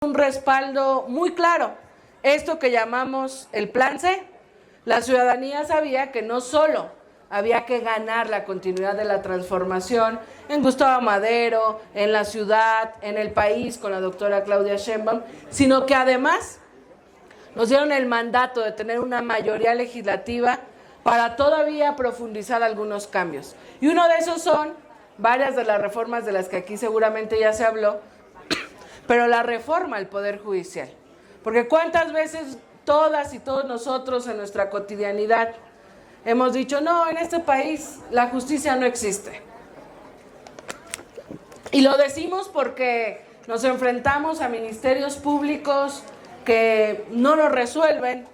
un respaldo muy claro. Esto que llamamos el Plan C, la ciudadanía sabía que no solo había que ganar la continuidad de la transformación en Gustavo Madero, en la ciudad, en el país con la doctora Claudia Sheinbaum, sino que además nos dieron el mandato de tener una mayoría legislativa para todavía profundizar algunos cambios. Y uno de esos son varias de las reformas de las que aquí seguramente ya se habló, pero la reforma al Poder Judicial. Porque cuántas veces todas y todos nosotros en nuestra cotidianidad hemos dicho, no, en este país la justicia no existe. Y lo decimos porque nos enfrentamos a ministerios públicos que no lo resuelven,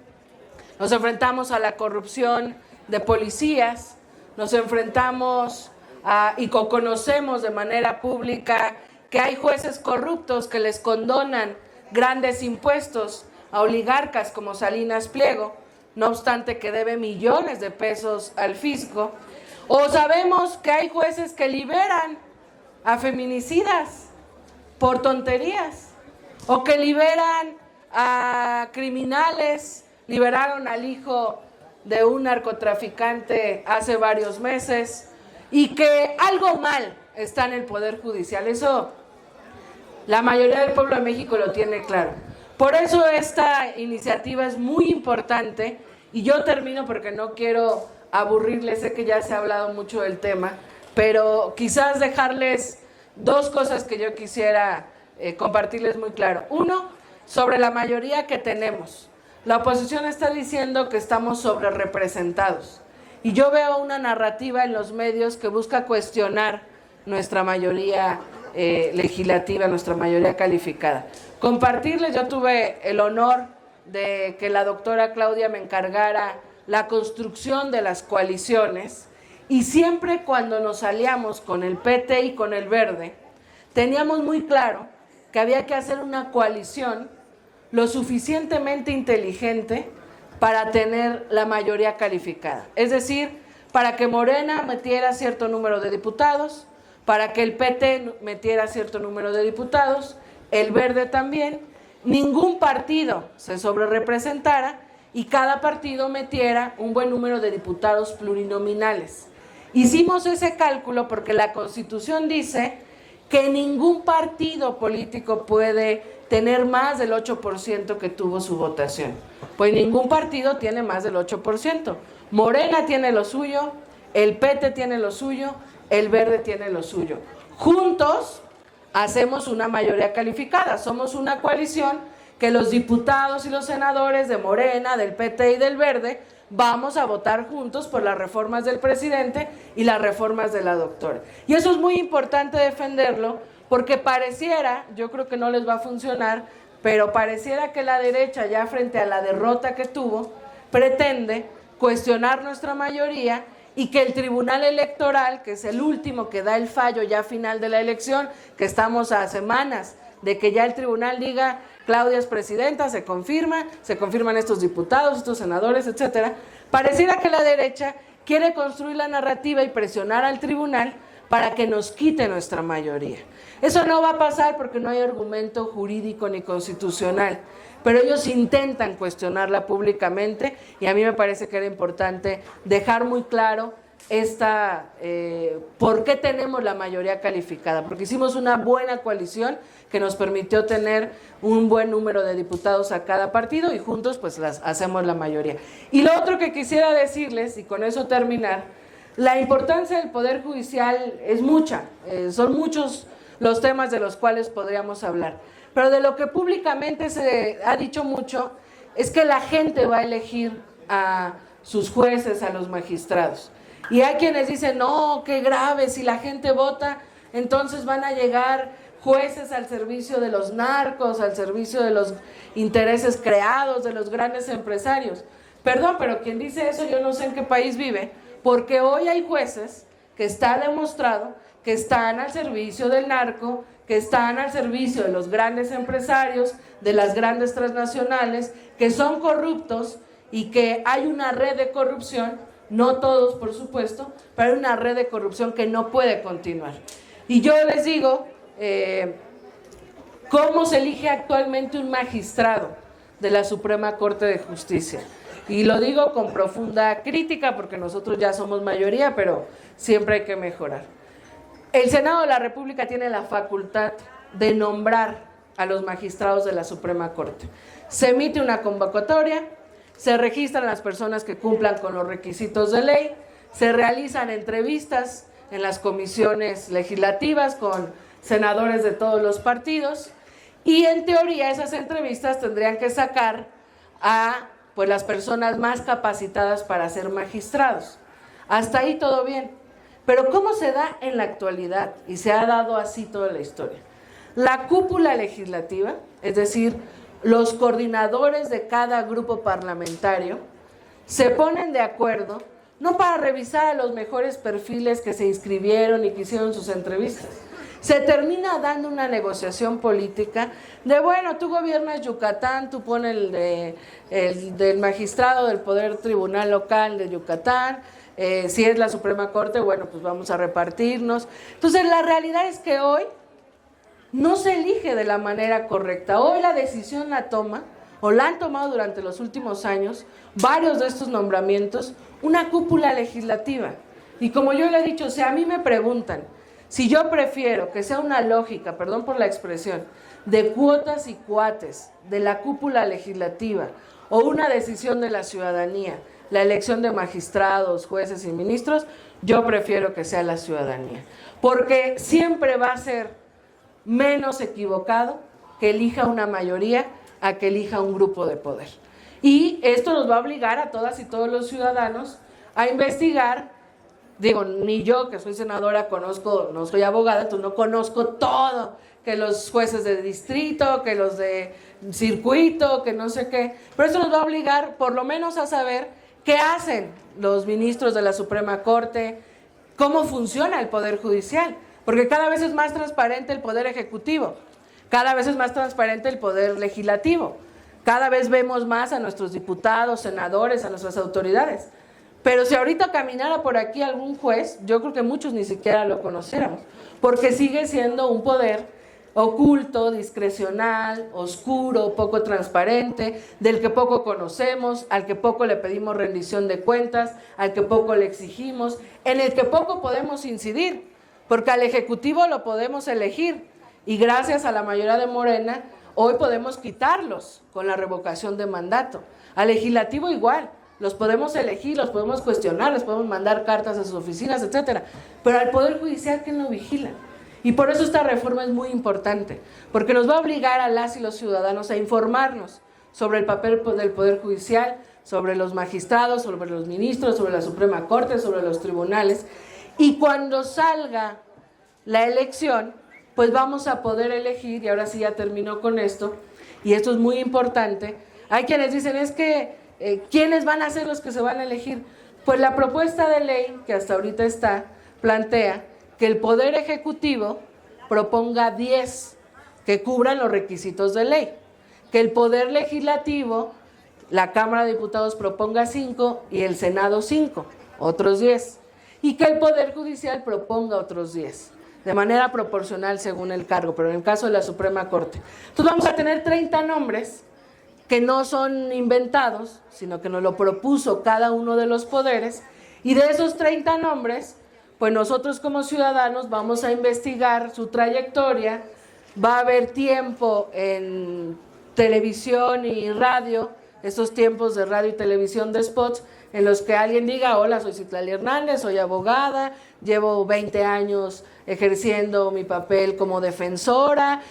nos enfrentamos a la corrupción de policías, nos enfrentamos y conocemos de manera pública que hay jueces corruptos que les condonan grandes impuestos a oligarcas como Salinas Pliego, no obstante que debe millones de pesos al fisco. O sabemos que hay jueces que liberan a feminicidas por tonterías, o que liberan a criminales, liberaron al hijo de un narcotraficante hace varios meses, y que algo mal está en el Poder Judicial. Eso la mayoría del pueblo de México lo tiene claro. Por eso esta iniciativa es muy importante, y yo termino porque no quiero aburrirles, sé que ya se ha hablado mucho del tema, pero quizás dejarles dos cosas que yo quisiera compartirles muy claro. Uno, sobre la mayoría que tenemos. La oposición está diciendo que estamos sobrerepresentados, y yo veo una narrativa en los medios que busca cuestionar nuestra mayoría legislativa, nuestra mayoría calificada. Compartirles, yo tuve el honor de que la doctora Claudia me encargara la construcción de las coaliciones, y siempre cuando nos aliamos con el PT y con el Verde, teníamos muy claro que había que hacer una coalición lo suficientemente inteligente para tener la mayoría calificada. Es decir, para que Morena metiera cierto número de diputados, para que el PT metiera cierto número de diputados, el Verde también, ningún partido se sobrerepresentara y cada partido metiera un buen número de diputados plurinominales. Hicimos ese cálculo porque la Constitución dice que ningún partido político puede tener más del 8% que tuvo su votación. Pues ningún partido tiene más del 8%. Morena tiene lo suyo, el PT tiene lo suyo, el Verde tiene lo suyo. Juntos hacemos una mayoría calificada, somos una coalición que los diputados y los senadores de Morena, del PT y del Verde vamos a votar juntos por las reformas del presidente y las reformas de la doctora. Y eso es muy importante defenderlo, porque pareciera, yo creo que no les va a funcionar, pero pareciera que la derecha, ya frente a la derrota que tuvo, pretende cuestionar nuestra mayoría, y que el Tribunal Electoral, que es el último que da el fallo ya final de la elección, que estamos a semanas de que ya el tribunal diga Claudia es presidenta, se confirman estos diputados, estos senadores, etcétera. Pareciera que la derecha quiere construir la narrativa y presionar al tribunal para que nos quite nuestra mayoría. Eso no va a pasar porque no hay argumento jurídico ni constitucional, pero ellos intentan cuestionarla públicamente, y a mí me parece que era importante dejar muy claro por qué tenemos la mayoría calificada, porque hicimos una buena coalición que nos permitió tener un buen número de diputados a cada partido, y juntos pues hacemos la mayoría. Y lo otro que quisiera decirles, y con eso terminar, la importancia del Poder Judicial es mucha, son muchos los temas de los cuales podríamos hablar, pero de lo que públicamente se ha dicho mucho es que la gente va a elegir a sus jueces, a los magistrados. Y hay quienes dicen, no, qué grave, si la gente vota, entonces van a llegar jueces al servicio de los narcos, al servicio de los intereses creados, de los grandes empresarios. Perdón, pero quien dice eso yo no sé en qué país vive, porque hoy hay jueces que está demostrado que están al servicio del narco, que están al servicio de los grandes empresarios, de las grandes transnacionales, que son corruptos, y que hay una red de corrupción, no todos por supuesto, pero hay una red de corrupción que no puede continuar. Y yo les digo, cómo se elige actualmente un magistrado de la Suprema Corte de Justicia. Y lo digo con profunda crítica porque nosotros ya somos mayoría, pero siempre hay que mejorar. El Senado de la República tiene la facultad de nombrar a los magistrados de la Suprema Corte. Se emite una convocatoria, se registran las personas que cumplan con los requisitos de ley, se realizan entrevistas en las comisiones legislativas con senadores de todos los partidos y en teoría esas entrevistas tendrían que sacar a pues, las personas más capacitadas para ser magistrados. Hasta ahí todo bien. Pero ¿cómo se da en la actualidad? Y se ha dado así toda la historia. La cúpula legislativa, es decir, los coordinadores de cada grupo parlamentario, se ponen de acuerdo, no para revisar a los mejores perfiles que se inscribieron y que hicieron sus entrevistas. Se termina dando una negociación política de, bueno, tú gobiernas Yucatán, tú pones el del magistrado del Poder Tribunal Local de Yucatán, si es la Suprema Corte, bueno, pues vamos a repartirnos. Entonces, la realidad es que hoy no se elige de la manera correcta. Hoy la decisión la toma, o la han tomado durante los últimos años, varios de estos nombramientos, una cúpula legislativa. Y como yo le he dicho, si a mí me preguntan si yo prefiero que sea una lógica, perdón por la expresión, de cuotas y cuates de la cúpula legislativa o una decisión de la ciudadanía, la elección de magistrados, jueces y ministros, yo prefiero que sea la ciudadanía. Porque siempre va a ser menos equivocado que elija una mayoría a que elija un grupo de poder. Y esto nos va a obligar a todas y todos los ciudadanos a investigar. Digo, ni yo que soy senadora conozco, no soy abogada, entonces no conozco todo, que los jueces de distrito, que los de circuito, que no sé qué, pero eso nos va a obligar por lo menos a saber qué hacen los ministros de la Suprema Corte, cómo funciona el Poder Judicial, porque cada vez es más transparente el Poder Ejecutivo, cada vez es más transparente el Poder Legislativo, cada vez vemos más a nuestros diputados, senadores, a nuestras autoridades. Pero si ahorita caminara por aquí algún juez, yo creo que muchos ni siquiera lo conociéramos, porque sigue siendo un poder oculto, discrecional, oscuro, poco transparente, del que poco conocemos, al que poco le pedimos rendición de cuentas, al que poco le exigimos, en el que poco podemos incidir, porque al Ejecutivo lo podemos elegir y gracias a la mayoría de Morena, hoy podemos quitarlos con la revocación de mandato. Al Legislativo igual. Los podemos elegir, los podemos cuestionar, les podemos mandar cartas a sus oficinas, etcétera. Pero al Poder Judicial, ¿quién lo vigila? Y por eso esta reforma es muy importante, porque nos va a obligar a las y los ciudadanos a informarnos sobre el papel del Poder Judicial, sobre los magistrados, sobre los ministros, sobre la Suprema Corte, sobre los tribunales. Y cuando salga la elección, pues vamos a poder elegir, y ahora sí ya termino con esto, y esto es muy importante. Hay quienes dicen, es que ¿quiénes van a ser los que se van a elegir? Pues la propuesta de ley que hasta ahorita está, plantea que el Poder Ejecutivo proponga 10 que cubran los requisitos de ley, que el Poder Legislativo, la Cámara de Diputados proponga 5 y el Senado 5, otros 10, y que el Poder Judicial proponga otros 10, de manera proporcional según el cargo, pero en el caso de la Suprema Corte. Entonces vamos a tener 30 nombres que no son inventados, sino que nos lo propuso cada uno de los poderes, y de esos 30 nombres, pues nosotros como ciudadanos vamos a investigar su trayectoria, va a haber tiempo en televisión y radio, esos tiempos de radio y televisión de spots, en los que alguien diga, hola, soy Citlali Hernández, soy abogada, llevo 20 años ejerciendo mi papel como defensora,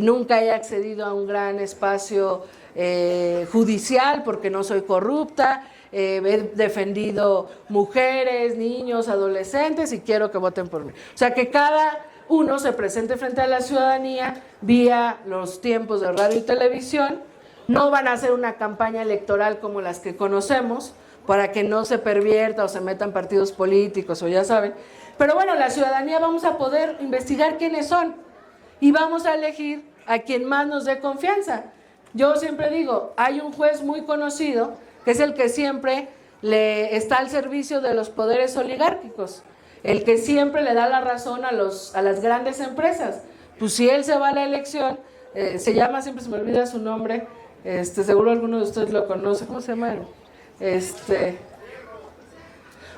nunca he accedido a un gran espacio judicial porque no soy corrupta, he defendido mujeres, niños, adolescentes y quiero que voten por mí. O sea, que cada uno se presente frente a la ciudadanía vía los tiempos de radio y televisión. No van a hacer una campaña electoral como las que conocemos para que no se pervierta o se metan partidos políticos o ya saben. Pero bueno, la ciudadanía vamos a poder investigar quiénes son y vamos a elegir a quien más nos dé confianza. Yo siempre digo, hay un juez muy conocido que es el que siempre le está al servicio de los poderes oligárquicos, el que siempre le da la razón a las grandes empresas. Pues si él se va a la elección, se llama, siempre se me olvida su nombre, seguro alguno de ustedes lo conoce, ¿cómo se llama?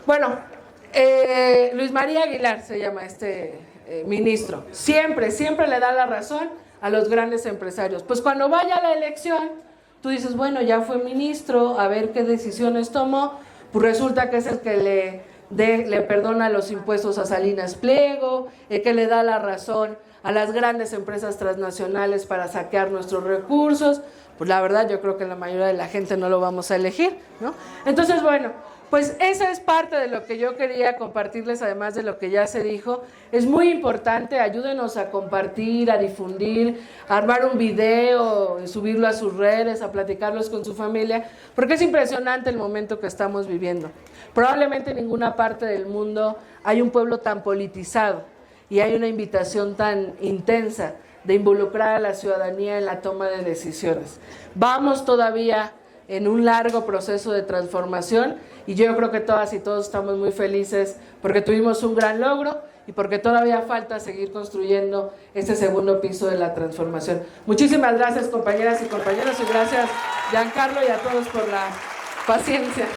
Bueno, Luis María Aguilar se llama ministro. Siempre le da la razón a los grandes empresarios. Pues cuando vaya a la elección, tú dices, bueno, ya fue ministro, a ver qué decisiones tomó. Pues resulta que es el que le perdona los impuestos a Salinas Pliego, el que le da la razón a las grandes empresas transnacionales para saquear nuestros recursos. Pues la verdad yo creo que la mayoría de la gente no lo vamos a elegir, ¿no? Entonces, bueno, pues esa es parte de lo que yo quería compartirles, además de lo que ya se dijo. Es muy importante, ayúdenos a compartir, a difundir, a armar un video, subirlo a sus redes, a platicarlos con su familia, porque es impresionante el momento que estamos viviendo. Probablemente en ninguna parte del mundo hay un pueblo tan politizado y hay una invitación tan intensa de involucrar a la ciudadanía en la toma de decisiones. Vamos todavía en un largo proceso de transformación y yo creo que todas y todos estamos muy felices porque tuvimos un gran logro y porque todavía falta seguir construyendo este segundo piso de la transformación. Muchísimas gracias, compañeras y compañeros, y gracias, Giancarlo, y a todos por la paciencia.